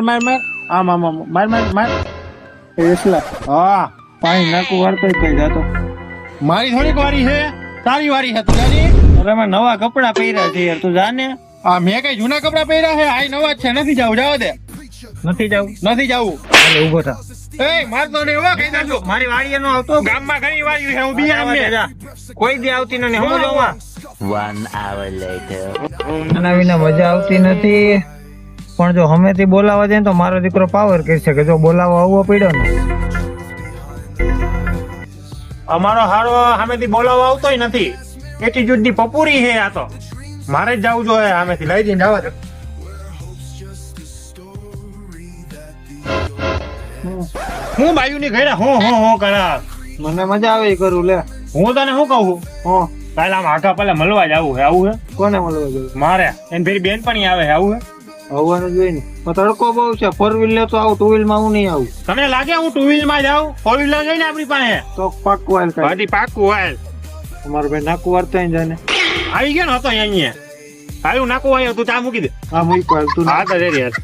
માર માર આમ આમ આમ માર માર માર એટલા હા પાણી નાકું વાળતો કઈ જાતો. મારી થોડીક વારી છે તારી વારી છે તું જાની અરે મેં નવા કપડા પહેર્યા છે યાર, તું જાને. આ મેં કઈ જૂના કપડા પહેર્યા છે આ નવા જ છે નથી જાવું જવા દે નથી જવું. નથી જાવું હાલે ઉભો થા. એ મારતો ને એવો કહી દેજો મારી વાડીએ નો આવતો. ગામમાં ઘણી વારી છે હું બિયાર મે કોઈ દી આવતી નથી હું જોવા. 1 hour later. આના વિના મજા આવતી નથી. પણ જો હમેથી બોલાવા જાય ને તો મારો દીકરો પાવર કરી શકે. જો બોલાવા આવવો પડ્યો ને અમારો હારો સામેથી બોલાવવા આવતોય નથી એટીટ્યુડ ની પપુરી છે આ તો મારે જ જવું જોઈએ સામેથી લઈ જઈને જવા દે હું બાયુ ની ઘરે હો કરા મને મજા આવે ઈ કરું લે. હું તને શું કહું હો કાલે આમ આખા પેલા મળવા જવું છે આવું છે કોને મળવા ગયો? મારે એને ફેરી બેન પણ આવે છે આવું છે આવવાનું જોઈ ને તડકો બહુ છે. 4 વ્હીલ લે તો આવું, 2 વ્હીલ માં હું નહીં આવું. તમને લાગે હું 2 વ્હીલ માં જાઉં 4 વ્હીલર જઈને આપણી પાસે તો પાક્કું હાલ કાઢ. બધી પાકું હોય તમારો ભાઈ નાકું વાળતા જાને. આવી ગયો ને હતો અહીંયા હાલું નાખું આવ્યો તું ચા મૂકી દે હા મૂકો હાલ તું. હા તો રેડી યાર